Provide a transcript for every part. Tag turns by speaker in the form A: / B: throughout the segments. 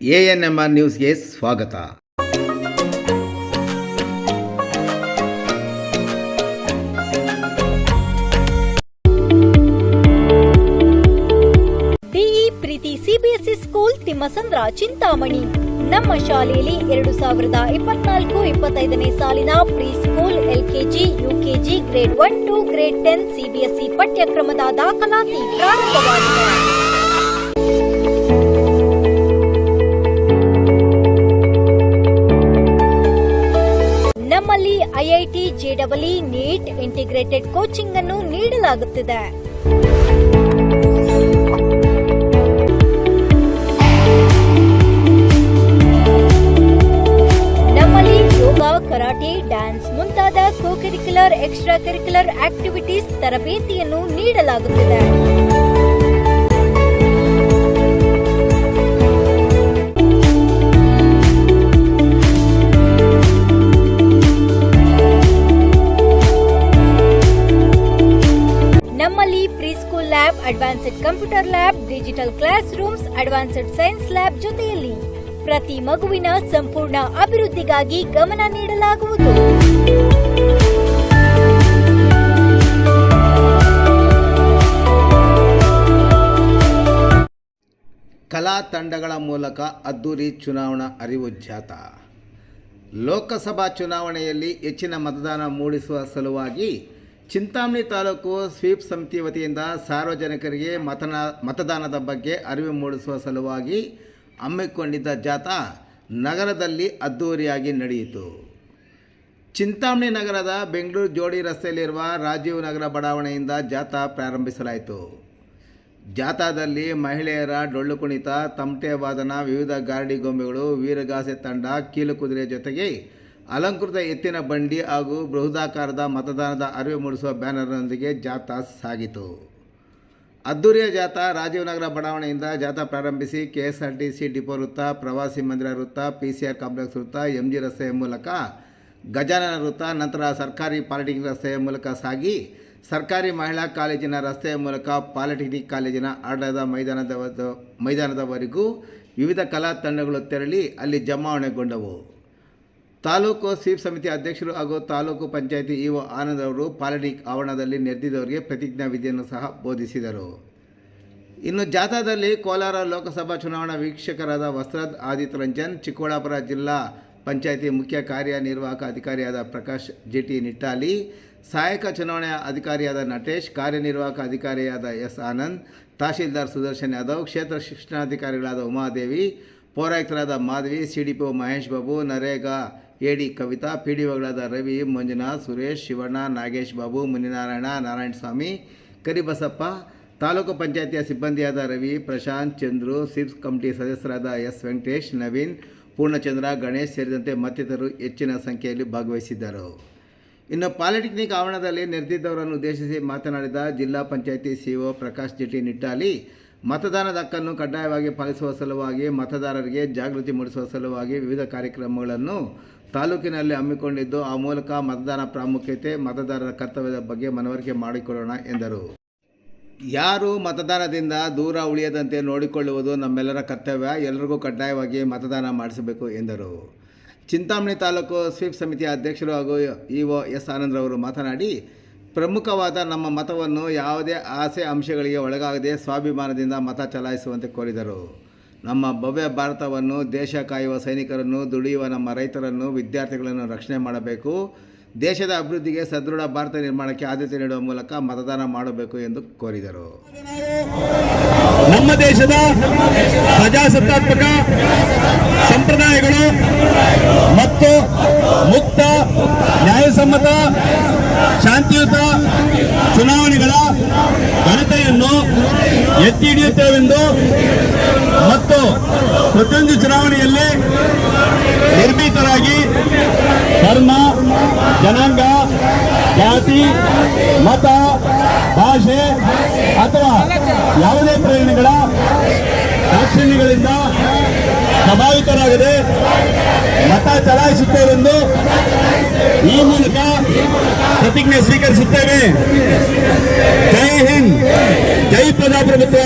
A: ANMR ನ್ಯೂಸ್ಗೆ ಸ್ವಾಗತ.
B: DE Preethi CBSE school Thimmasandra Chintamani. ನಮ್ಮ ಶಾಲೆಯಲ್ಲಿ 2024-25ನೇ ಸಾಲಿನ pre school, LKG, UKG, grade 1 to grade 10 CBSE ಪಠ್ಯಕ್ರಮದ ದಾಖಲಾತಿ ಪ್ರಾರಂಭವಾಗಿದೆ. ನಮ್ಮಲ್ಲಿ ಐಐಟಿ, ಜೆಡಬ್ಲ್ಇ, ನೀಟ್, ಇಂಟಿಗ್ರೇಟೆಡ್ ಕೋಚಿಂಗ್ ಅನ್ನು ನೀಡಲಾಗುತ್ತಿದೆ. ನಮ್ಮಲ್ಲಿ ಯೋಗ, ಕರಾಟೆ, ಡ್ಯಾನ್ಸ್ ಮುಂತಾದ ಕೋ-ಕರಿಕ್ಯುಲರ್, ಎಕ್ಸ್ಟ್ರಾ ಕರಿಕ್ಯುಲರ್ ಆಕ್ಟಿವಿಟೀಸ್ ತರಬೇತಿಯನ್ನು ನೀಡಲಾಗುತ್ತಿದೆ. ನಮ್ಮಲ್ಲಿ pre school lab, advanced computer lab, digital classrooms, advanced science lab ಜೊತೆಯಲ್ಲಿ ಪ್ರತಿ ಮಗುವಿನ ಸಂಪೂರ್ಣ ಅಭಿವೃದ್ಧಿಗಾಗಿ ಗಮನ ನೀಡಲಾಗುವುದು.
A: ಕಲಾ ತಂಡಗಳ ಮೂಲಕ ಅದ್ದೂರಿ ಚುನಾವಣಾ ಅರಿವು ಜಾಥಾ. ಲೋಕಸಭಾ ಚುನಾವಣೆಯಲ್ಲಿ ಹೆಚ್ಚಿನ ಮತದಾನ ಮೂಡಿಸುವ ಸಲುವಾಗಿ ಚಿಂತಾಮಣಿ ತಾಲೂಕು ಸ್ವೀಪ್ ಸಮಿತಿ ವತಿಯಿಂದ ಸಾರ್ವಜನಿಕರಿಗೆ ಮತದಾನದ ಬಗ್ಗೆ ಅರಿವು ಮೂಡಿಸುವ ಸಲುವಾಗಿ ಹಮ್ಮಿಕೊಂಡಿದ್ದ ಜಾಥಾ ನಗರದಲ್ಲಿ ಅದ್ದೂರಿಯಾಗಿ ನಡೆಯಿತು. ಚಿಂತಾಮಣಿ ನಗರದ ಬೆಂಗಳೂರು ಜೋಡಿ ರಸ್ತೆಯಲ್ಲಿರುವ ರಾಜೀವ್ ನಗರ ಬಡಾವಣೆಯಿಂದ ಜಾಥಾ ಪ್ರಾರಂಭಿಸಲಾಯಿತು. ಜಾಥಾದಲ್ಲಿ ಮಹಿಳೆಯರ ಡೊಳ್ಳು ಕುಣಿತ, ತಮಟೆ ವಾದನ, ವಿವಿಧ ಗಾರಡಿ ಗೊಂಬೆಗಳು, ವೀರಗಾಸೆ ತಂಡ, ಕೀಲು ಕುದುರೆ ಜೊತೆಗೆ ಅಲಂಕೃತ ಎತ್ತಿನ ಬಂಡಿ ಹಾಗೂ ಬೃಹದಾಕಾರದ ಮತದಾನದ ಅರಿವು ಮೂಡಿಸುವ ಬ್ಯಾನರ್ನೊಂದಿಗೆ ಜಾಥಾ ಸಾಗಿತು. ಅದ್ದೂರಿಯ ಜಾಥಾ ರಾಜೀವ್ ನಗರ ಬಡಾವಣೆಯಿಂದ ಜಾಥಾ ಪ್ರಾರಂಭಿಸಿ ಕೆಎಸ್ಆರ್ಟಿಸಿ ಡಿಪೋ ವೃತ್ತ, ಪ್ರವಾಸಿ ಮಂದಿರ ವೃತ್ತ, ಪಿಸಿಆರ್ ಕಾಂಪ್ಲೆಕ್ಸ್ ವೃತ್ತ, ಎಂಜಿ ರಸ್ತೆಯ ಮೂಲಕ ಗಜಾನನ ವೃತ್ತ, ನಂತರ ಸರ್ಕಾರಿ ಪಾಲಿಟೆಕ್ನಿಕ್ ರಸ್ತೆಯ ಮೂಲಕ ಸಾಗಿ ಸರ್ಕಾರಿ ಮಹಿಳಾ ಕಾಲೇಜಿನ ರಸ್ತೆಯ ಮೂಲಕ ಪಾಲಿಟೆಕ್ನಿಕ್ ಕಾಲೇಜಿನ ಆಟದ ಮೈದಾನದವರೆಗೂ ವಿವಿಧ ಕಲಾ ತಂಡಗಳು ತೆರಳಿ ಅಲ್ಲಿ ಜಮಾವಣೆಗೊಂಡವು. ತಾಲೂಕು ಸ್ವೀಪ್ ಸಮಿತಿ ಅಧ್ಯಕ್ಷರು ಹಾಗೂ ತಾಲೂಕು ಪಂಚಾಯಿತಿ ಇಒ ಆನಂದ್ ಅವರು ಪಾಲಿಟೆಕ್ನಿಕ್ ಆವರಣದಲ್ಲಿ ನೆರೆದಿದ್ದವರಿಗೆ ಪ್ರತಿಜ್ಞಾ ವಿಧಿಯನ್ನು ಸಹ ಬೋಧಿಸಿದರು. ಇನ್ನು ಜಾಥಾದಲ್ಲಿ ಕೋಲಾರ ಲೋಕಸಭಾ ಚುನಾವಣಾ ವೀಕ್ಷಕರಾದ ವಸ್ತ್ರದ್ ಆದಿತ್ಯ ರಂಜನ್, ಚಿಕ್ಕಬಳ್ಳಾಪುರ ಜಿಲ್ಲಾ ಪಂಚಾಯಿತಿ ಮುಖ್ಯ ಕಾರ್ಯನಿರ್ವಾಹಕ ಅಧಿಕಾರಿಯಾದ ಪ್ರಕಾಶ್ ಜಿಟಿ ನಿಟ್ಟಾಲಿ, ಸಹಾಯಕ ಚುನಾವಣಾ ಅಧಿಕಾರಿಯಾದ ನಟೇಶ್, ಕಾರ್ಯನಿರ್ವಾಹಕ ಅಧಿಕಾರಿಯಾದ ಎಸ್ ಆನಂದ್, ತಹಶೀಲ್ದಾರ್ ಸುದರ್ಶನ್ ಯಾದವ್, ಕ್ಷೇತ್ರ ಶಿಕ್ಷಣಾಧಿಕಾರಿಗಳಾದ ಉಮಾದೇವಿ, ಪೌರಾಯುಕ್ತರಾದ ಮಾಧವಿ, ಸಿಡಿಪಿಒ ಮಹೇಶ್ ಬಾಬು, ನರೇಗಾ ಎಡಿ ಕವಿತಾ, ಪಿಡಿಒಗಳಾದ ರವಿ, ಮಂಜುನಾಥ್, ಸುರೇಶ್, ಶಿವಣ್ಣ, ನಾಗೇಶ್ ಬಾಬು, ಮುನಿನಾರಾಯಣ, ನಾರಾಯಣಸ್ವಾಮಿ, ಕರಿಬಸಪ್ಪ, ತಾಲೂಕು ಪಂಚಾಯಿತಿಯ ಸಿಬ್ಬಂದಿಯಾದ ರವಿ, ಪ್ರಶಾಂತ್, ಚಂದ್ರು, ಸಿಪ್ಸ್ ಕಮಿಟಿ ಸದಸ್ಯರಾದ ಎಸ್ ವೆಂಕಟೇಶ್, ನವೀನ್, ಪೂರ್ಣಚಂದ್ರ, ಗಣೇಶ್ ಸೇರಿದಂತೆ ಮತ್ತಿತರರು ಹೆಚ್ಚಿನ ಸಂಖ್ಯೆಯಲ್ಲಿ ಭಾಗವಹಿಸಿದ್ದರು. ಇನ್ನು ಪಾಲಿಟೆಕ್ನಿಕ್ ಆವರಣದಲ್ಲಿ ನೆರೆದಿದ್ದವರನ್ನು ಉದ್ದೇಶಿಸಿ ಮಾತನಾಡಿದ ಜಿಲ್ಲಾ ಪಂಚಾಯಿತಿ ಸಿಇಒ ಪ್ರಕಾಶ್ ಜಿಟಿ ನಿಟ್ಟಾಲಿ, ಮತದಾನದ ಹಕ್ಕನ್ನು ಕಡ್ಡಾಯವಾಗಿ ಪಾಲಿಸುವ ಸಲುವಾಗಿ ಮತದಾರರಿಗೆ ಜಾಗೃತಿ ಮೂಡಿಸುವ ಸಲುವಾಗಿ ವಿವಿಧ ಕಾರ್ಯಕ್ರಮಗಳನ್ನು ತಾಲೂಕಿನಲ್ಲಿ ಹಮ್ಮಿಕೊಂಡಿದ್ದು, ಆ ಮೂಲಕ ಮತದಾನ ಪ್ರಾಮುಖ್ಯತೆ, ಮತದಾರರ ಕರ್ತವ್ಯದ ಬಗ್ಗೆ ಮನವರಿಕೆ ಮಾಡಿಕೊಳ್ಳೋಣ ಎಂದರು. ಯಾರು ಮತದಾನದಿಂದ ದೂರ ಉಳಿಯದಂತೆ ನೋಡಿಕೊಳ್ಳುವುದು ನಮ್ಮೆಲ್ಲರ ಕರ್ತವ್ಯ. ಎಲ್ಲರಿಗೂ ಕಡ್ಡಾಯವಾಗಿ ಮತದಾನ ಮಾಡಿಸಬೇಕು ಎಂದರು. ಚಿಂತಾಮಣಿ ತಾಲೂಕು ಸ್ವೀಪ್ ಸಮಿತಿಯ ಅಧ್ಯಕ್ಷರು ಹಾಗೂ ಇಒ ಎಸ್ ಆನಂದ್ರವರು ಮಾತನಾಡಿ, ಪ್ರಮುಖವಾದ ನಮ್ಮ ಮತವನ್ನು ಯಾವುದೇ ಆಸೆ ಅಂಶಗಳಿಗೆ ಒಳಗಾಗದೆ ಸ್ವಾಭಿಮಾನದಿಂದ ಮತ ಚಲಾಯಿಸುವಂತೆ ಕೋರಿದರು. ನಮ್ಮ ಭವ್ಯ ಭಾರತವನ್ನು, ದೇಶ ಕಾಯುವ ಸೈನಿಕರನ್ನು, ದುಡಿಯುವ ನಮ್ಮ ರೈತರನ್ನು, ವಿದ್ಯಾರ್ಥಿಗಳನ್ನು ರಕ್ಷಣೆ ಮಾಡಬೇಕು. ದೇಶದ ಅಭಿವೃದ್ಧಿಗೆ ಸದೃಢ ಭಾರತ ನಿರ್ಮಾಣಕ್ಕೆ ಆದ್ಯತೆ ನೀಡುವ ಮೂಲಕ ಮತದಾನ ಮಾಡಬೇಕು ಎಂದು ಕೋರಿದರು.
C: ನಮ್ಮ ದೇಶದ ಪ್ರಜಾಸತ್ತಾತ್ಮಕ ಸಂಪ್ರದಾಯಗಳು ಮತ್ತು ಮುಕ್ತ, ನ್ಯಾಯಸಮ್ಮತ, ಶಾಂತಿಯುತ ಚುನಾವಣೆಗಳ ಘನತೆಯನ್ನು ಎತ್ತಿ ಹಿಡಿಯುತ್ತೇವೆಂದು ಮತ್ತು ಪ್ರತಿಯೊಂದು ಚುನಾವಣೆಯಲ್ಲಿ ನಿರ್ಭೀತರಾಗಿ ಧರ್ಮ, ಜನಾಂಗ, ಜಾತಿ, ಮತ, ಭಾಷೆ ಅಥವಾ ಯಾವುದೇ ಪ್ರೇರಣೆಗಳ ದಾಕ್ಷಿಣ್ಯಗಳಿಂದ ಪ್ರಭಾವಿತರಾಗದೆ ಮತ ಚಲಾಯಿಸುತ್ತೇವೆಂದು ಈ ಮೂಲಕ ಪ್ರತಿಜ್ಞೆ ಸ್ವೀಕರಿಸುತ್ತೇವೆ. ಜೈ ಹಿಂದ್, ಜೈ ಪ್ರಜಾಪ್ರಭುತ್ವ.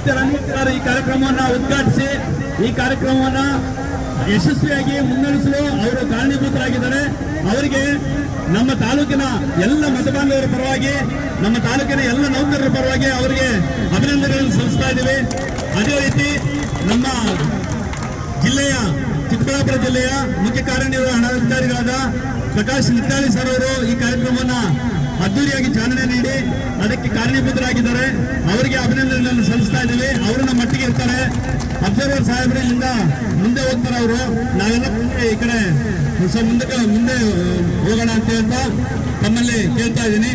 C: ಆದಿತ್ಯ ರಂಗರು ಈ ಕಾರ್ಯಕ್ರಮವನ್ನು ಉದ್ಘಾಟಿಸಿ ಈ ಕಾರ್ಯಕ್ರಮವನ್ನು ಯಶಸ್ವಿಯಾಗಿ ಮುನ್ನಡೆಸಲು ಅವರು ಕಾರಣೀಭೂತರಾಗಿದ್ದಾರೆ. ಅವರಿಗೆ ನಮ್ಮ ತಾಲೂಕಿನ ಎಲ್ಲ ಮತಬಾಂಧವರ ಪರವಾಗಿ, ನಮ್ಮ ತಾಲೂಕಿನ ಎಲ್ಲ ನೌಕರರ ಪರವಾಗಿ ಅವರಿಗೆ ಅಭಿನಂದನೆಗಳನ್ನು ಸಲ್ಲಿಸ್ತಾ ಇದ್ದೀವಿ. ಅದೇ ರೀತಿ ನಮ್ಮ ಜಿಲ್ಲೆಯ ಚಿಕ್ಕಬಳ್ಳಾಪುರ ಜಿಲ್ಲೆಯ ಮುಖ್ಯ ಕಾರ್ಯನಿರ್ವಹಣಾಧಿಕಾರಿಗಳಾದ ಪ್ರಕಾಶ್ ನಿತ್ತಾಳಿ ಸರ್ ಅವರು ಈ ಕಾರ್ಯಕ್ರಮವನ್ನು ಅದ್ದೂರಿಯಾಗಿ ಚಾಲನೆ ನೀಡಿ ಅದಕ್ಕೆ ಕಾರಣೀಭೂತರಾಗಿದ್ದಾರೆ. ಅವರಿಗೆ ಅಭಿನಂದನೆಗಳನ್ನು ಸಲ್ಲಿಸ್ತಾ ಇದ್ದೀವಿ. ಅವರು ನಮ್ಮ ಮಟ್ಟಿಗೆ ಇರ್ತಾರೆ. ಅಬ್ಸರ್ವರ್ ಸಾಹೇಬರಿಂದ ಮುಂದೆ ಹೋಗ್ತಾರೆ ಅವರು. ನಾವೆಲ್ಲ ಈ ಕಡೆ ಮುಂದೆ ಹೋಗೋಣ ಅಂತ ಹೇಳ್ತಾ ತಮ್ಮಲ್ಲಿ ಕೇಳ್ತಾ ಇದ್ದೀನಿ.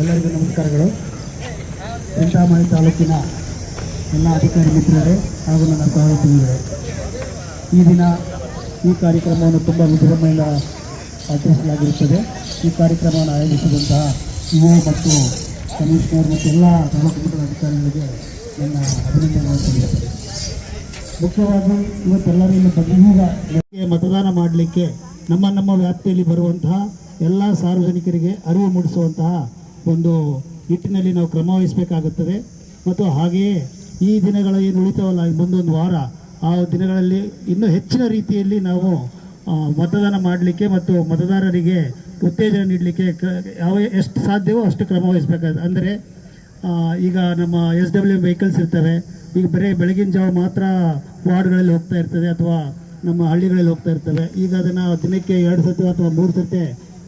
D: ಎಲ್ಲರಿಗೂ ನಮಸ್ಕಾರಗಳು. ಚಿಂತಾಮಣಿ ತಾಲೂಕಿನ ಎಲ್ಲ ಅಧಿಕಾರಿ ಮಿತ್ರರೇ ಹಾಗೂ ನನ್ನ ಸಹೋದ್ಯೋಗಿಗಳೇ, ಈ ದಿನ ಈ ಕಾರ್ಯಕ್ರಮವನ್ನು ತುಂಬ ವಿಜೃಂಭಣೆಯಿಂದ ಆಚರಿಸಲಾಗಿರುತ್ತದೆ. ಈ ಕಾರ್ಯಕ್ರಮವನ್ನು ಆಯೋಜಿಸಿದಂತಹ ಇಒ ಮತ್ತು ಕಮಿಷನರ್ ಮತ್ತು ಎಲ್ಲ ತಾಲೂಕು ಮಟ್ಟದ ಅಧಿಕಾರಿಗಳಿಗೆ ನನ್ನ ಅಭಿನಂದನೆಗಳನ್ನು ಸಲ್ಲಿಸುತ್ತೇನೆ. ಮುಖ್ಯವಾಗಿ ಇವತ್ತೆಲ್ಲರೂ ಇಲ್ಲಿ ಈಗ ಮತದಾನ ಮಾಡಲಿಕ್ಕೆ ನಮ್ಮ ವ್ಯಾಪ್ತಿಯಲ್ಲಿ ಬರುವಂತಹ ಎಲ್ಲ ಸಾರ್ವಜನಿಕರಿಗೆ ಅರಿವು ಮೂಡಿಸುವಂತಹ ಒಂದು ನಿಟ್ಟಿನಲ್ಲಿ ನಾವು ಕ್ರಮ ವಹಿಸಬೇಕಾಗುತ್ತದೆ. ಮತ್ತು ಹಾಗೆಯೇ ಈ ದಿನಗಳ ಏನು ಉಳಿತಾವಲ್ಲ, ಮುಂದೊಂದು ವಾರ, ಆ ದಿನಗಳಲ್ಲಿ ಇನ್ನೂ ಹೆಚ್ಚಿನ ರೀತಿಯಲ್ಲಿ ನಾವು ಮತದಾನ ಮಾಡಲಿಕ್ಕೆ ಮತ್ತು ಮತದಾರರಿಗೆ ಉತ್ತೇಜನ ನೀಡಲಿಕ್ಕೆ ಎಷ್ಟು ಸಾಧ್ಯವೋ ಅಷ್ಟು ಕ್ರಮ ವಹಿಸಬೇಕಾಗುತ್ತೆ. ಅಂದರೆ ಈಗ ನಮ್ಮ SW ವೆಹಿಕಲ್ಸ್ ಇರ್ತವೆ. ಈಗ ಬರೀ ಬೆಳಗಿನ ಜಾವ ಮಾತ್ರ ವಾರ್ಡ್ಗಳಲ್ಲಿ ಹೋಗ್ತಾ ಇರ್ತದೆ ಅಥವಾ ನಮ್ಮ ಹಳ್ಳಿಗಳಲ್ಲಿ ಹೋಗ್ತಾ ಇರ್ತವೆ. ಈಗ ಅದನ್ನು ದಿನಕ್ಕೆ 2 ಸತಿ ಅಥವಾ 3 ಸತಿ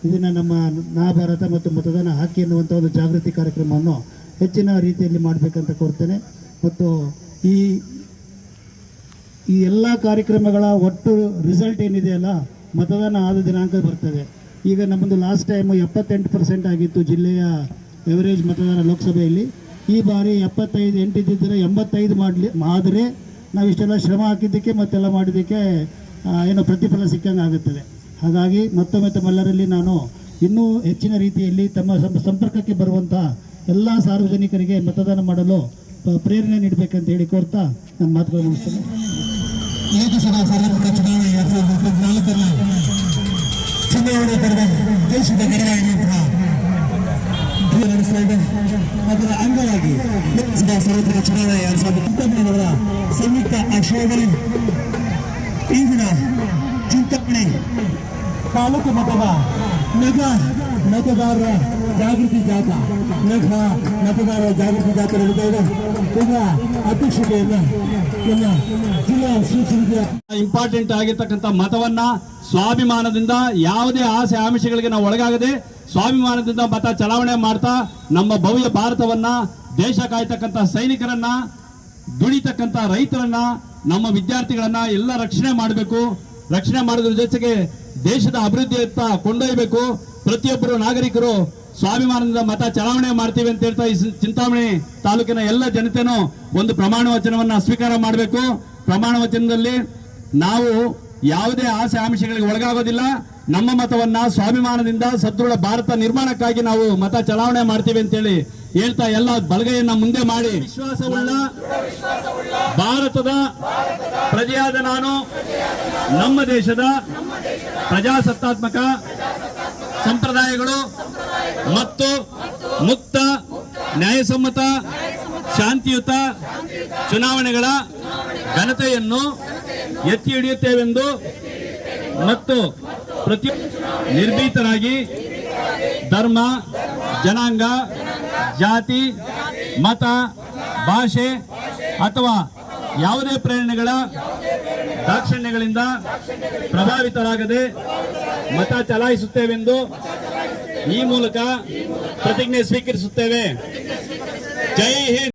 D: ಇದನ್ನು ನಮ್ಮ ನಾ ಭಾರತ ಮತ್ತು ಮತದಾನ ಹಾಕಿ ಎನ್ನುವಂಥ ಒಂದು ಜಾಗೃತಿ ಕಾರ್ಯಕ್ರಮವನ್ನು ಹೆಚ್ಚಿನ ರೀತಿಯಲ್ಲಿ ಮಾಡಬೇಕಂತ ಕೋರ್ತೇನೆ. ಮತ್ತು ಈ ಎಲ್ಲ ಕಾರ್ಯಕ್ರಮಗಳ ಒಟ್ಟು ರಿಸಲ್ಟ್ ಏನಿದೆಯಲ್ಲ, ಮತದಾನ ಆದ ದಿನಾಂಕ ಬರ್ತದೆ. ಈಗ ನಮ್ಮದು ಲಾಸ್ಟ್ ಟೈಮು 78% ಆಗಿತ್ತು ಜಿಲ್ಲೆಯ ಎವರೇಜ್ ಮತದಾನ ಲೋಕಸಭೆಯಲ್ಲಿ. ಈ ಬಾರಿ 75 ಇದ್ದಿದ್ದರೆ 85 ಆದರೆ ನಾವು ಇಷ್ಟೆಲ್ಲ ಶ್ರಮ ಹಾಕಿದ್ದಕ್ಕೆ ಮತ್ತೆಲ್ಲ ಮಾಡಿದ್ದಕ್ಕೆ ಏನೋ ಪ್ರತಿಫಲ ಸಿಕ್ಕಂಗೆ ಆಗುತ್ತದೆ. ಹಾಗಾಗಿ ಮತ್ತೊಮ್ಮೆ ತಮ್ಮೆಲ್ಲರಲ್ಲಿ ನಾನು ಇನ್ನೂ ಹೆಚ್ಚಿನ ರೀತಿಯಲ್ಲಿ ತಮ್ಮ ಸಂಪರ್ಕಕ್ಕೆ ಬರುವಂಥ ಎಲ್ಲ ಸಾರ್ವಜನಿಕರಿಗೆ ಮತದಾನ ಮಾಡಲು ಪ್ರೇರಣೆ ನೀಡಬೇಕಂತ ಹೇಳಿ ಕೋರ್ತಾ ನನ್ನ ಮಾತುಗಳನ್ನು ಮುಗಿಸ್ತೇನೆ.
E: ಲೋಕಸಭಾ ಸಾರ್ವತ್ರಿಕ ಚುನಾವಣೆ 2024ರ ಚುನಾವಣೆ ಪರ್ವ ದೇಶದ ಗರ್ವಾಗಿರುವಂತಹ ನಡೆಸ್ತಾ ಇದೆ. ಅದರ ಅಂಗವಾಗಿ ಲೋಕಸಭಾ ಸಾರ್ವತ್ರಿಕ ಚುನಾವಣೆ 2019ರ ಸಂಯುಕ್ತ ಆಶ್ರಯದಲ್ಲಿ ಈ ದಿನ ಚಿಂತಾಮಣಿ ತಾಲೂಕು ಮಟ್ಟದ ಮೆಗಾ ಮತದಾರರ ಜಾಗೃತಿ ಜಾಥಾ ಮತದಾರರ ಜಾಗೃತಿ ಜಾಥಾ ನಡೀತಾ ಇದೆ. ಈಗ ಅಧ್ಯಕ್ಷತೆಯನ್ನ ನಮ್ಮ ಜಿಲ್ಲಾ ಸೂಚನೆಗೆ
C: ಇಂಪಾರ್ಟೆಂಟ್ ಆಗಿರ್ತಕ್ಕಂಥ ಮತವನ್ನ ಸ್ವಾಭಿಮಾನದಿಂದ ಯಾವುದೇ ಆಸೆ ಆಮಿಷಗಳಿಗೆ ನಾವು ಒಳಗಾಗದೆ ಸ್ವಾಭಿಮಾನದಿಂದ ಮತ ಚಲಾವಣೆ ಮಾಡ್ತಾ ನಮ್ಮ ಭವ್ಯ ಭಾರತವನ್ನ, ದೇಶ ಕಾಯ್ತಕ್ಕಂಥ ಸೈನಿಕರನ್ನ, ದುಡಿತಕ್ಕಂಥ ರೈತರನ್ನ, ನಮ್ಮ ವಿದ್ಯಾರ್ಥಿಗಳನ್ನ ಎಲ್ಲ ರಕ್ಷಣೆ ಮಾಡಬೇಕು. ರಕ್ಷಣೆ ಮಾಡೋದ್ರ ಜೊತೆಗೆ ದೇಶದ ಅಭಿವೃದ್ಧಿಯತ್ತ ಕೊಂಡೊಯ್ಯಬೇಕು. ಪ್ರತಿಯೊಬ್ಬರು ನಾಗರಿಕರು ಸ್ವಾಭಿಮಾನದಿಂದ ಮತ ಚಲಾವಣೆ ಮಾಡ್ತೀವಿ ಅಂತ ಹೇಳ್ತಾ ಈ ಚಿಂತಾಮಣಿ ತಾಲೂಕಿನ ಎಲ್ಲ ಜನತೆನೂ ಒಂದು ಪ್ರಮಾಣ ವಚನವನ್ನ ಸ್ವೀಕಾರ ಮಾಡಬೇಕು. ಪ್ರಮಾಣ ವಚನದಲ್ಲಿ ನಾವು ಯಾವುದೇ ಆಸೆ ಆಮಿಷಗಳಿಗೆ ಒಳಗಾಗೋದಿಲ್ಲ. ನಮ್ಮ ಮತವನ್ನ ಸ್ವಾಭಿಮಾನದಿಂದ ಸದೃಢ ಭಾರತ ನಿರ್ಮಾಣಕ್ಕಾಗಿ ನಾವು ಮತ ಚಲಾವಣೆ ಮಾಡ್ತೀವಿ ಅಂತೇಳಿ ಹೇಳ್ತಾ ಎಲ್ಲ ಬಲಗೈಯನ್ನ ಮುಂದೆ ಮಾಡಿ ವಿಶ್ವಾಸವುಳ್ಳ ಭಾರತದ ಪ್ರಜೆಯಾದ ನಾನು ನಮ್ಮ ದೇಶದ ಪ್ರಜಾಸತ್ತಾತ್ಮಕ ಸಂಪ್ರದಾಯಗಳು ಮತ್ತು ಮುಕ್ತ, ನ್ಯಾಯಸಮ್ಮತ, ಶಾಂತಿಯುತ ಚುನಾವಣೆಗಳ ಘನತೆಯನ್ನು ಎತ್ತಿ ಹಿಡಿಯುತ್ತೇವೆಂದು ಮತ್ತು ಪ್ರತಿ ನಿರ್ಭೀತರಾಗಿ ಧರ್ಮ, ಜನಾಂಗ, ಜಾತಿ, ಮತ, ಭಾಷೆ ಅಥವಾ ಯಾವುದೇ ಪ್ರೇರಣೆಗಳ ದಾಕ್ಷಿಣ್ಯಗಳಿಂದ ಪ್ರಭಾವಿತರಾಗದೆ ಮತ ಚಲಾಯಿಸುತ್ತೇವೆಂದು ಈ ಮೂಲಕ ಪ್ರತಿಜ್ಞೆ ಸ್ವೀಕರಿಸುತ್ತೇವೆ. ಜೈ ಹಿಂದ್.